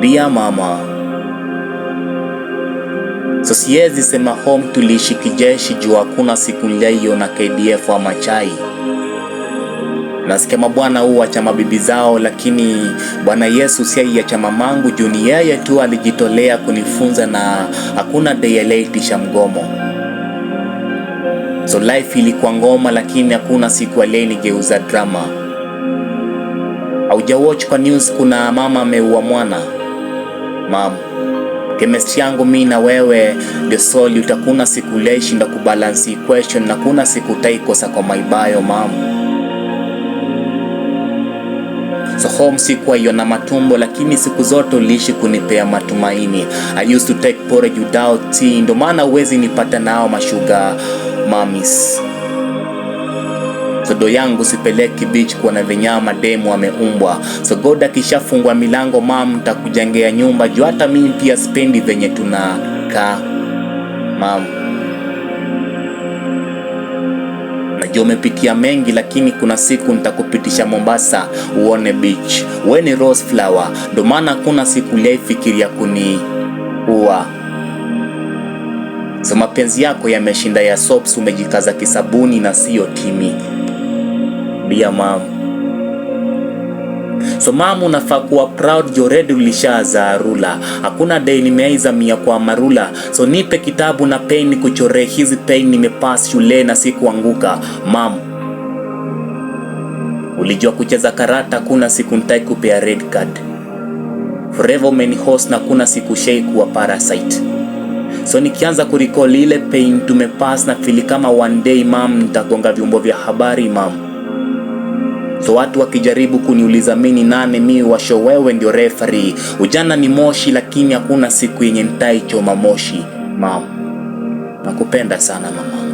Dear mama, so siwezi sema home tuliishi kijeshi juu hakuna siku niliona KDF ama chai. Nasikia mabwana huacha mabibi zao, lakini Bwana Yesu si aiacha mamangu juu ni yeye tu alijitolea kunifunza na hakuna day aliyeitisha mgomo. So life ilikuwa ngoma, lakini hakuna siku aliyenigeuza drama. Haujawatch kwa news kuna mama ameua mwana? Mam, chemistry yangu mimi na wewe the soul, utakuna siku leshinda kubalance equation na kuna siku utaikosa kwa maibayo mam. So home sikuwa iona matumbo, lakini siku zote uliishi kunipea matumaini. I used to take porridge without tea, ndo maana uwezi nipata nao mashuga mamis. So do yangu sipeleki beach kwa na vinyama demu ameumbwa. So God akishafungwa milango mam, nitakujengea nyumba juu hata mimi pia spendi venye tunakaa mam. Najua umepitia mengi, lakini kuna siku nitakupitisha Mombasa uone beach. Wewe ni rose flower, ndo maana kuna siku ulifikiria kuniua. So mapenzi yako yameshinda ya soaps, umejikaza kisabuni na sio timi. Dear mom. So mom, unafaa kuwa proud you already ulishaza rula. Hakuna day nimeaiza mia kwa marula. So nipe kitabu na pen kuchore hizi pain, nimepass shule na sikuanguka. Mom, ulijua kucheza karata, kuna siku nitai kupea red card. Forever umenihost na kuna siku shake kuwa parasite. So nikianza kurecall ile pain tumepass na feel kama one day mom nitagonga vyombo vya habari mom. So watu wakijaribu kuniuliza mimi nane, mimi washo wewe ndio referee. Ujana ni moshi, lakini hakuna siku yenye nitaichoma moshi mom. Nakupenda sana mama.